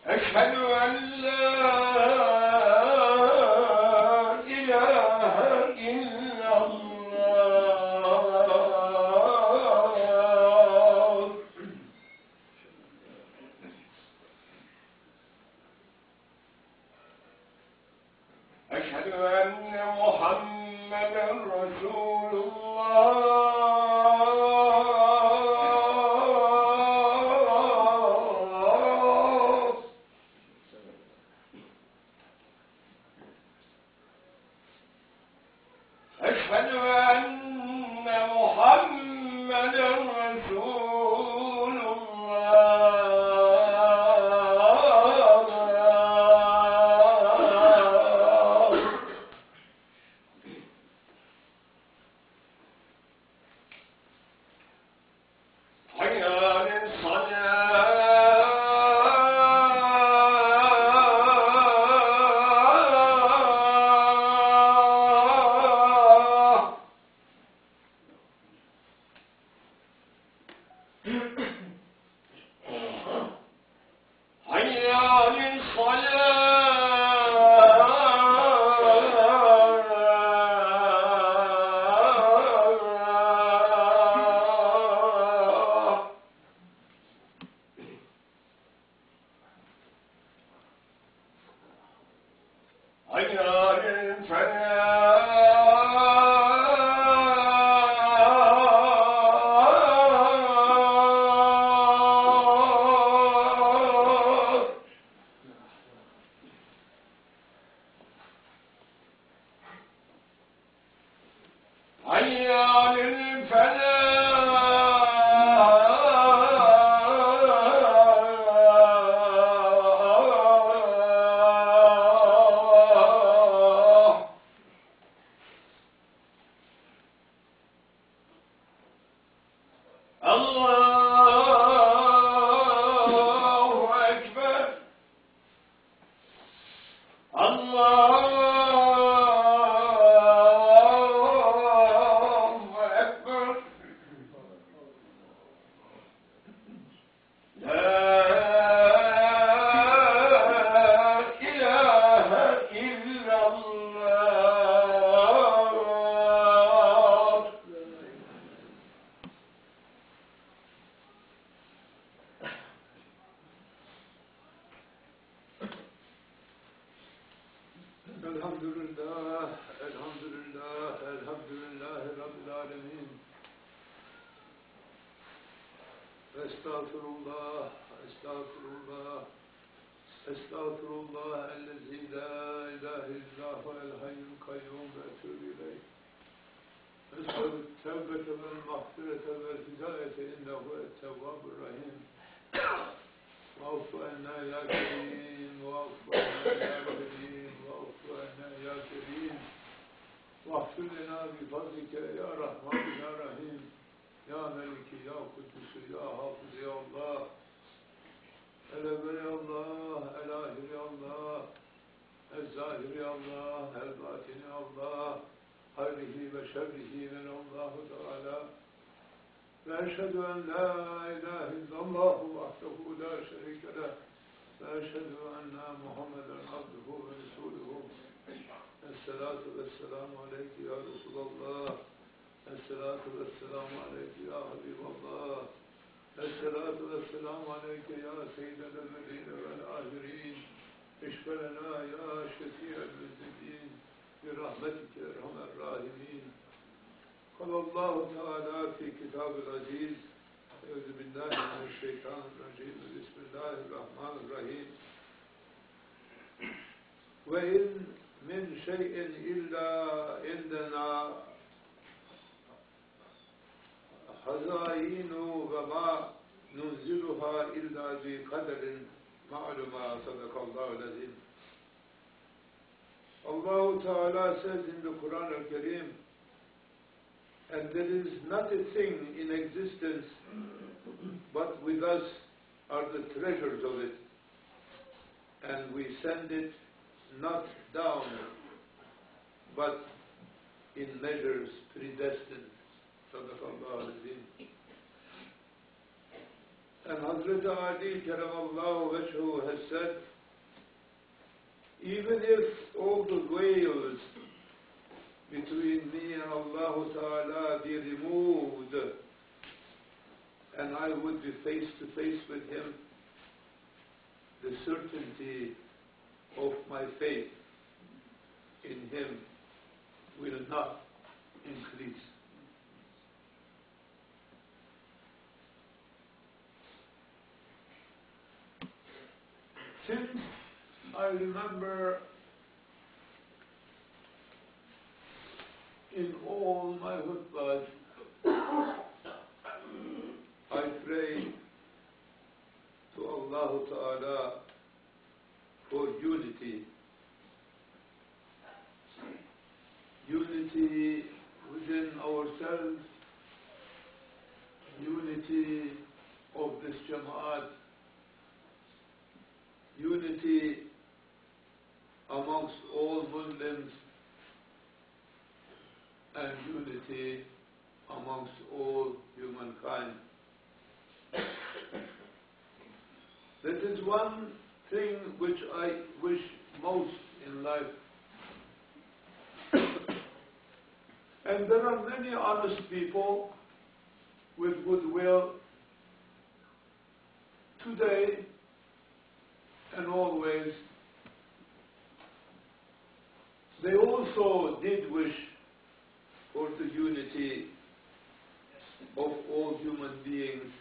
أشهد أن لا إله إلا الله. أشهد أن محمدا رسول الله. أشهد أن محمدا رسول الله. حي على حي على الصلاة. حي على الفلاح. حي على الفلاح. الله أكبر. الله أكبر. لا إله إلا الله. الحمد لله الحمد لله الحمد لله رب العالمين. استغفر الله استغفر الله استغفر الله الذي لا اله الا هو الحي القيوم واتوب اليه. اسال التوبه والمغفره والهدايه انه هو التواب الرحيم. واعف عنا يا كريم واعف عنا يا كريم واعف عنا يا كريم واغفر لنا بفضلك يا رحمن يا رحيم يا ملك يا قدوس يا حافظ يا الله الأول يا الله الآخر يا الله الظاهر يا الله الباطن يا الله خيره وشره من الله تعالى. وأشهد أن لا إله إلا الله وحده لا شريك له وأشهد أن محمدا عبده ورسوله. الصلاة والسلام عليك يا رسول الله. الصلاة والسلام عليك يا حبيب الله. الصلاة والسلام عليك يا سيد الأولين والآخرين. اشف لنا يا شفيع المذنبين برحمتك يا أرحم الراحمين. قال الله تعالى في كتاب العزيز أعوذ بالله من الشيطان الرجيم بسم الله الرحمن الرحيم. وإن من شيء إلا عندنا خزائن وما ننزلها إلا بقدر معلوم. صدق الله العظيم. Allah Ta'ala says in the Quran Al-Kareem, and there is not a thing in existence but with us are the treasures of it, and we send it not down but in measures predestined. Sadaqallahu al-Azim. And Hazrat Ali Karamallahu Wajhu has said, even if all the veils between me and Allah Ta'ala be removed and I would be face to face with Him, the certainty of my faith in Him will not increase. Since I remember in all my khutbahs, I pray to Allah Ta'ala for unity. Unity within ourselves, unity of this Jum'ah, unity amongst all Muslims, and unity amongst all humankind. That is one thing which I wish most in life. And there are many honest people with goodwill today and always. They also did wish for the unity of all human beings,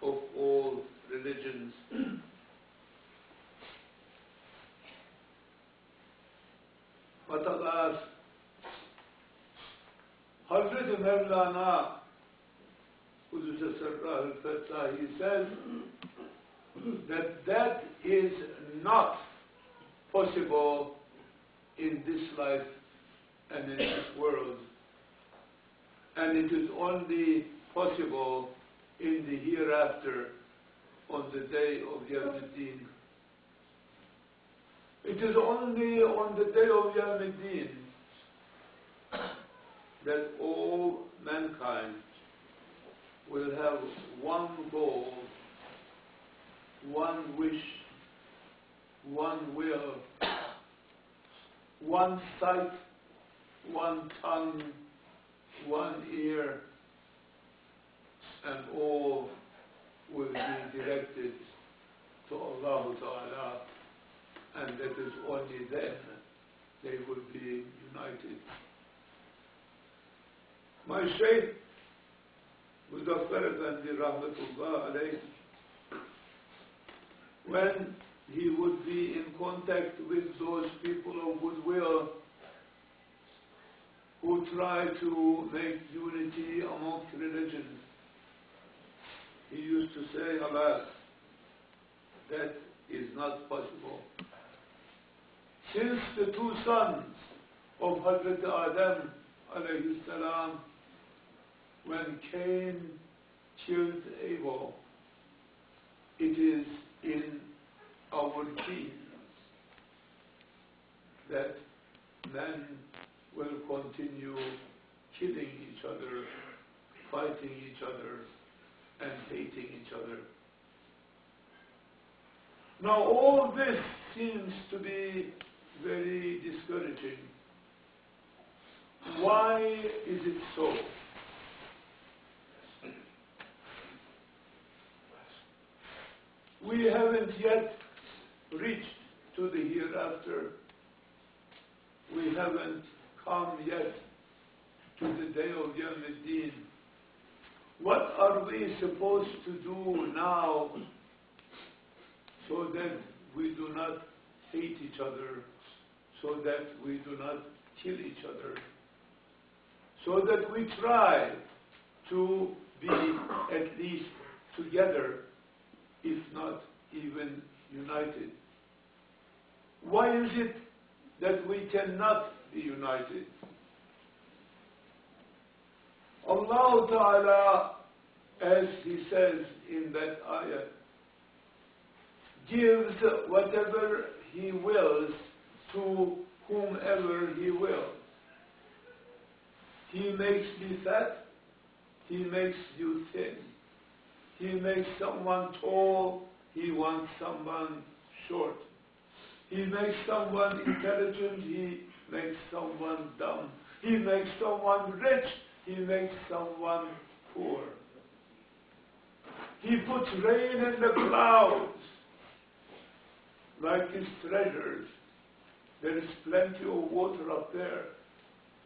of all religions. But alas, Hazrat Mevlana, Qudus Sarrah al-Fatah, he says that that is not possible in this life and in this world. And it is only possible in the hereafter, on the day of Yawm al-Din. It is only on the day of Yawm al-Din that all mankind will have one goal, one wish, one will, one sight, one tongue, one ear, and all will be directed to Allah Ta'ala, and that is only then they will be united. My Shaykh, Muzaffar Gandhi Rahmatullah alayhi, when he would be in contact with those people of goodwill who try to make unity amongst religions, he used to say, alas, that is not possible. Since the two sons of Hazrat Adam alayhi salam, when Cain killed Abel, it is in our genes that men will continue killing each other, fighting each other, and hating each other. Now all this seems to be very discouraging. Why is it so? We haven't yet reached to the hereafter. We haven't come yet to the day of Yawm al-Din. What are we supposed to do now so that we do not hate each other, so that we do not kill each other, so that we try to be at least together, if not even united? Why is it that we cannot be united? Allah Ta'ala, as He says in that ayah, gives whatever He wills to whomever He wills. He makes me fat, He makes you thin. He makes someone tall, he wants someone short. He makes someone intelligent, he makes someone dumb. He makes someone rich, he makes someone poor. He puts rain in the clouds like his treasures. There is plenty of water up there,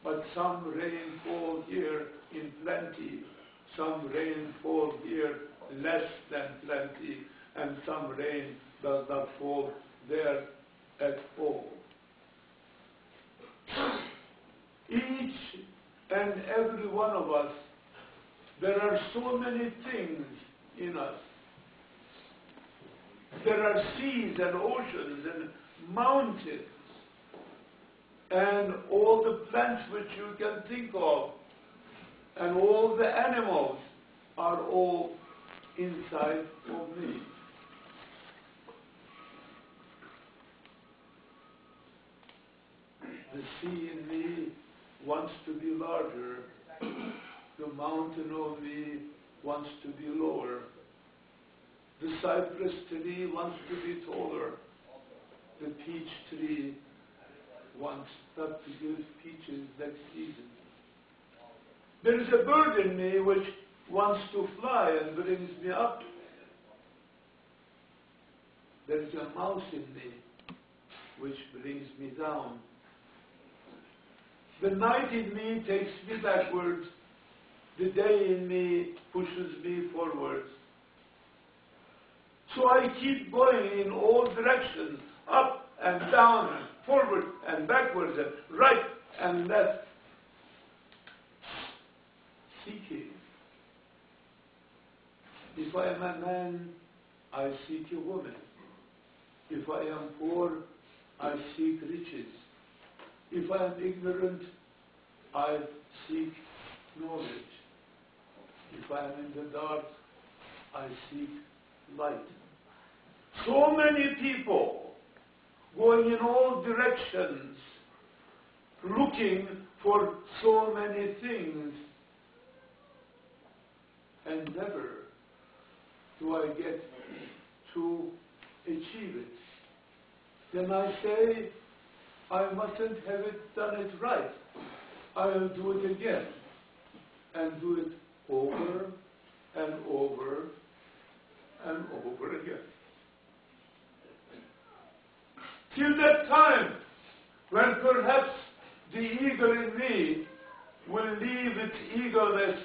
but some rain falls here in plenty, some rain falls here less than plenty, and some rain does not fall there at all. Each and every one of us, there are so many things in us. There are seas and oceans and mountains and all the plants which you can think of, and all the animals are all inside of me. The sea in me wants to be larger. The mountain of me wants to be lower. The cypress tree wants to be taller. The peach tree wants not to give peaches next season. There is a bird in me which wants to fly and brings me up. There is a mouse in me which brings me down. The night in me takes me backwards. The day in me pushes me forwards. So I keep going in all directions, up and down, and forward and backwards, and right and left, seeking. If I am a man, I seek a woman. If I am poor, I seek riches. If I am ignorant, I seek knowledge. If I am in the dark, I seek light. So many people going in all directions, looking for so many things, and never do I get to achieve it. Then I say, I mustn't have done it right. I'll do it again, and do it over and over and over again. Till that time when perhaps the eagle in me will leave its eagleness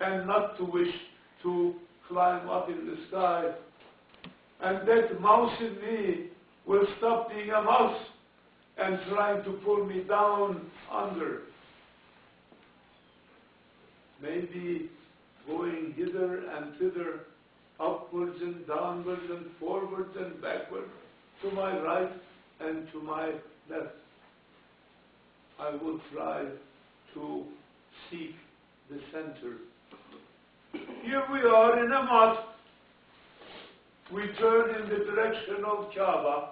and not to wish to climb up in the sky, and that mouse in me will stop being a mouse and trying to pull me down under. Maybe going hither and thither, upwards and downwards and forwards and backwards, to my right and to my left. I will try to seek the center. Here we are in a mosque. We turn in the direction of Kaaba,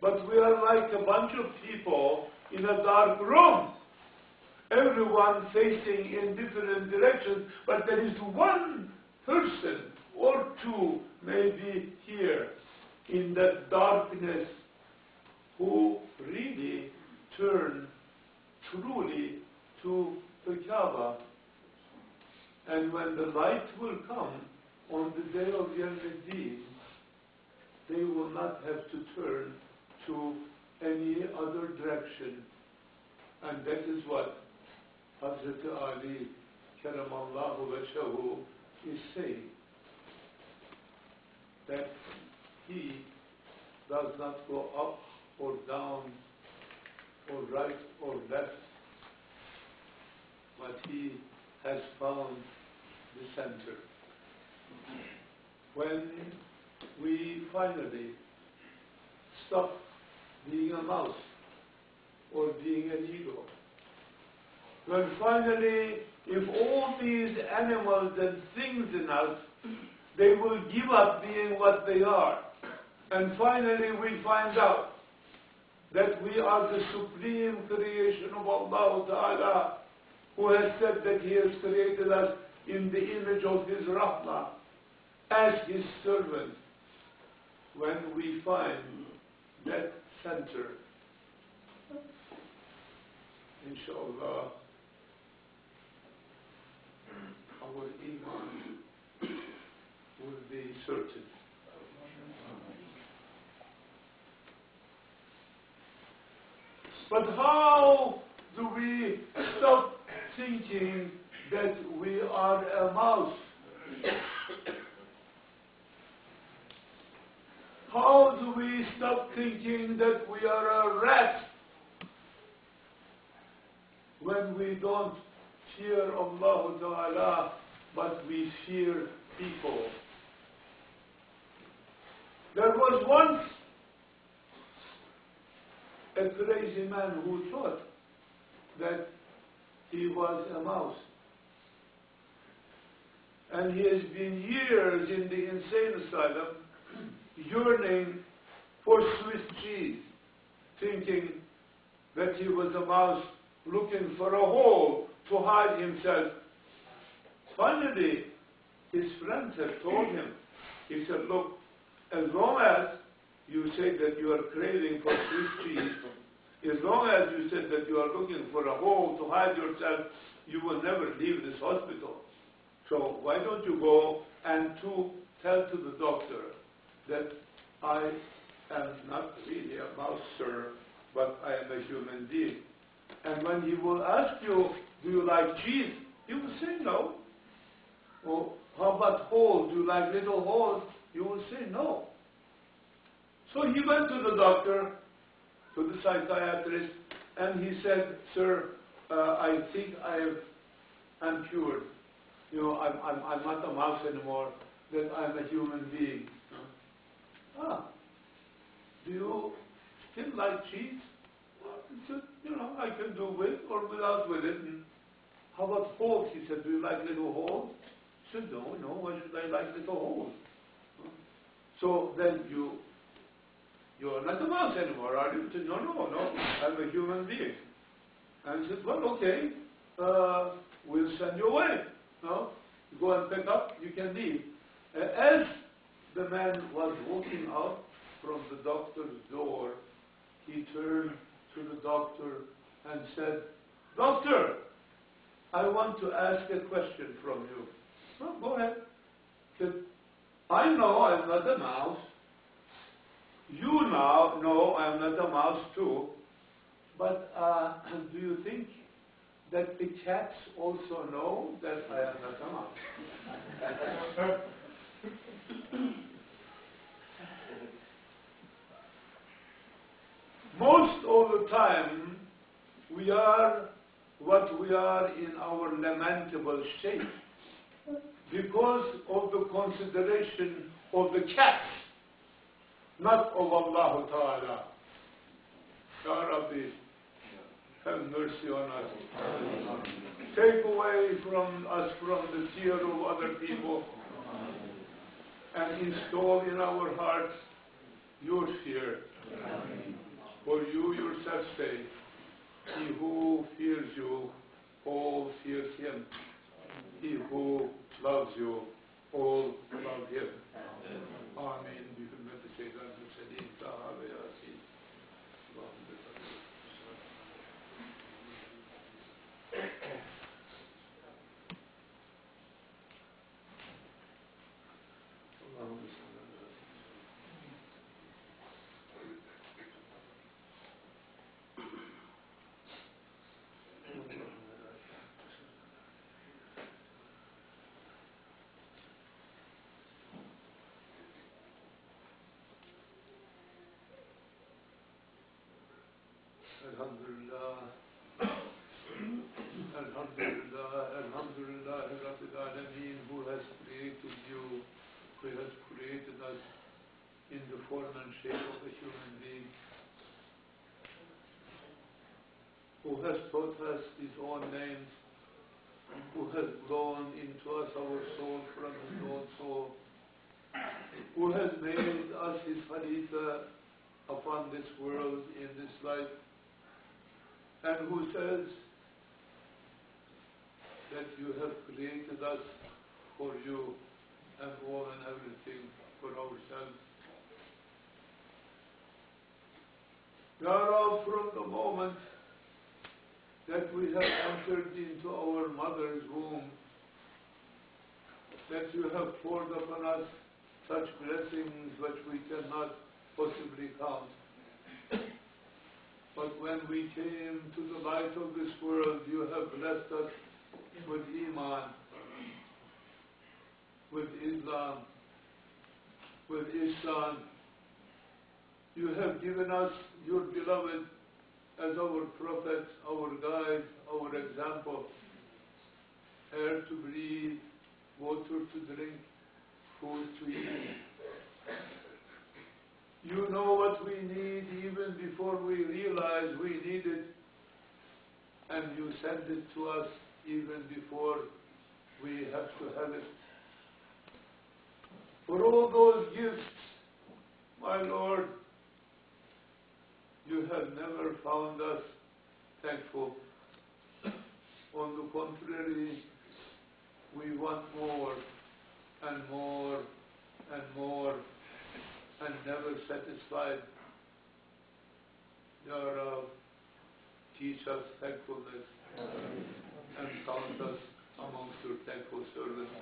but we are like a bunch of people in a dark room, everyone facing in different directions, but there is one person or two maybe here in that darkness who really turn truly to the Kaaba. And when the light will come on the day of Yawm al-Din, they will not have to turn to any other direction. And that is what Hazrat Ali Karamallahu Wajhahu is saying, that he does not go up or down or right or left, but he has found the center. When we finally stop being a mouse or being an eagle, when finally, if all these animals and things in us, they will give up being what they are, and finally we find out that we are the supreme creation of Allah Ta'ala, who has said that He has created us in the image of His Rahmah as His servant. When we find that center, inshallah, our iman will be certain. But how do we stop thinking that we are a mouse? How do we stop thinking that we are a rat when we don't fear Allah Ta'ala, but we fear people? There was once a crazy man who thought that he was a mouse. And he has been years in the insane asylum yearning for Swiss cheese, thinking that he was a mouse looking for a hole to hide himself. Finally, his friends had told him, he said, look, as long as you say that you are craving for Swiss cheese, as long as you said that you are looking for a hole to hide yourself, you will never leave this hospital. So why don't you go and tell to the doctor that I am not really a mouse, sir, but I am a human being. And when he will ask you, do you like cheese? You will say no. Or how about holes? Do you like little holes? You will say no. So he went to the doctor, to the psychiatrist, and he said, sir, I think I'm cured. You know, I'm not a mouse anymore, that I'm a human being. Do you still like cheese? He said, you know, I can do with or without with it. And how about holes? He said, do you like little holes? He said, no, why should I like little holes? So then you're not a mouse anymore, are you? He said, no, I'm a human being. And he said, well, okay, we'll send you away. No? You go and pick up, you can leave. As the man was walking out from the doctor's door, he turned to the doctor and said, Doctor, I want to ask a question from you. Oh, go ahead. He said, I know I'm not a mouse. You now know I'm not a mouse too. But do you think that the cats also know that I am not a mouse? Most of the time, we are what we are in our lamentable state because of the consideration of the cats, not of Allah Ta'ala. Ya Rabbi, have mercy on us. Take away from us from the fear of other people and install in our hearts your fear. For you yourself say, he who fears you, all fears him. He who loves you, all love him. Amen. بحرمة سيدنا المرسلين طه وياسين. اللهم صل اللهم صل Alhamdulillah, Rabbil Alameen, who has created you, who has created us in the form and shape of a human being, who has taught us His own names, who has blown into us our soul from His own soul, who has made us His Khalifa upon this world in this life, and who says, that you have created us for you and all and everything for ourselves. Ya Rab, from the moment that we have entered into our mother's womb, that you have poured upon us such blessings which we cannot possibly count. But when we came to the light of this world, you have blessed us with Iman, with Islam, with Ihsan. You have given us your beloved as our prophet, our guide, our example. Air to breathe, water to drink, food to eat. You know what we need even before we realize we need it, and you send it to us even before we have to have it. For all those gifts, my Lord, you have never found us thankful. On the contrary, we want more and more and more and never satisfied. Ya Rab, teach us thankfulness and count us amongst your thankful servants.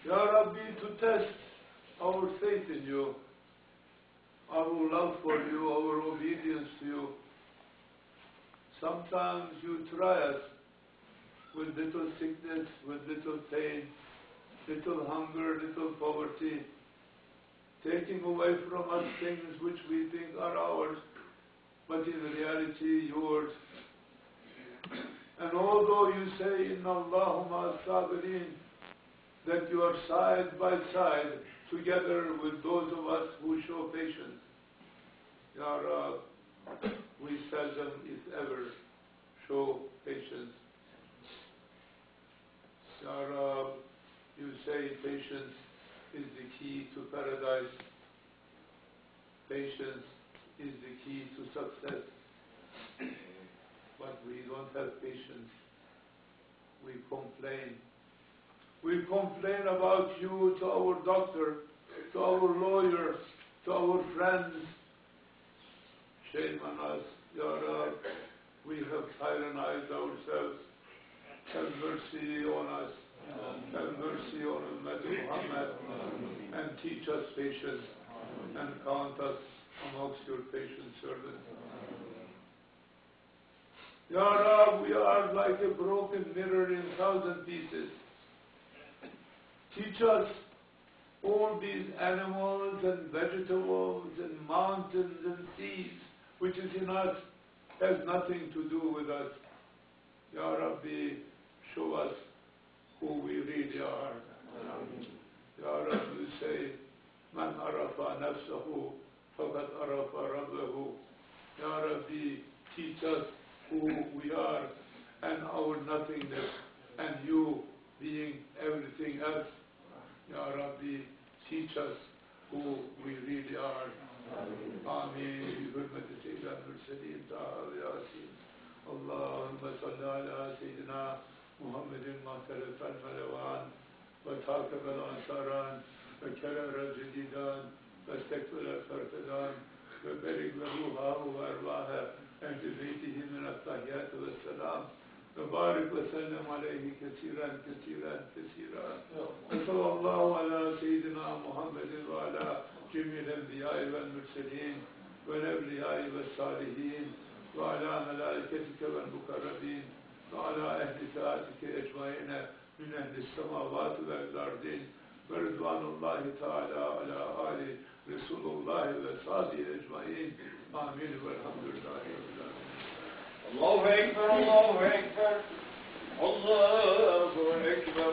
Ya Rabbi, to test our faith in you, our love for you, our obedience to you. Sometimes you try us with little sickness, with little pain, little hunger, little poverty, taking away from us things which we think are ours, but in reality yours. And although you say, Inna Allahumma as-sabirin, that you are side by side together with those of us who show patience, Ya Rab, we seldom, if ever, show patience. Ya Rab, you say patience is the key to paradise. Patience is the key to success. But we don't have patience. We complain. We complain about you to our doctor, to our lawyer, to our friends. Shame on us, Ya Rab. We have tyrannized ourselves. Have mercy on us. Have mercy on Ummah Muhammad and teach us patience and count us amongst your patient servants. Ya Rab, we are like a broken mirror in 1,000 pieces. Teach us all these animals and vegetables and mountains and seas which is in us has nothing to do with us. Ya Rabbi, show us who we really are. Ya Rabbi, you say, Man arafa nafsahu, faqad arafa rabbahu. Ya Rabbi, teach us who we are and our nothingness, and you being everything else. Ya Rabbi, teach us who we really are. Ameen. بحرمة سيدنا المرسلين تعالى ياسين. اللهم صل على سيدنا محمد المختلف الملوان وتعقب الأنصاران وكرر الجديدان واستكبر الفرقدان وبارك بروحه وأرواحه عند بيته من التحيات والسلام وبارك وسلم عليه كثيرا كثيرا كثيرا. وصلى الله على سيدنا محمد وعلى جميع الأنبياء والمرسلين والأولياء والصالحين وعلى ملائكتك والمقربين وعلى أهل طاعتك أجمعين من أهل السماوات والأرضين ورضوان الله تعالى على آل رسول الله وصحبه أجمعين. آمين والحمد لله رب العالمين. الله أكبر الله أكبر الله أكبر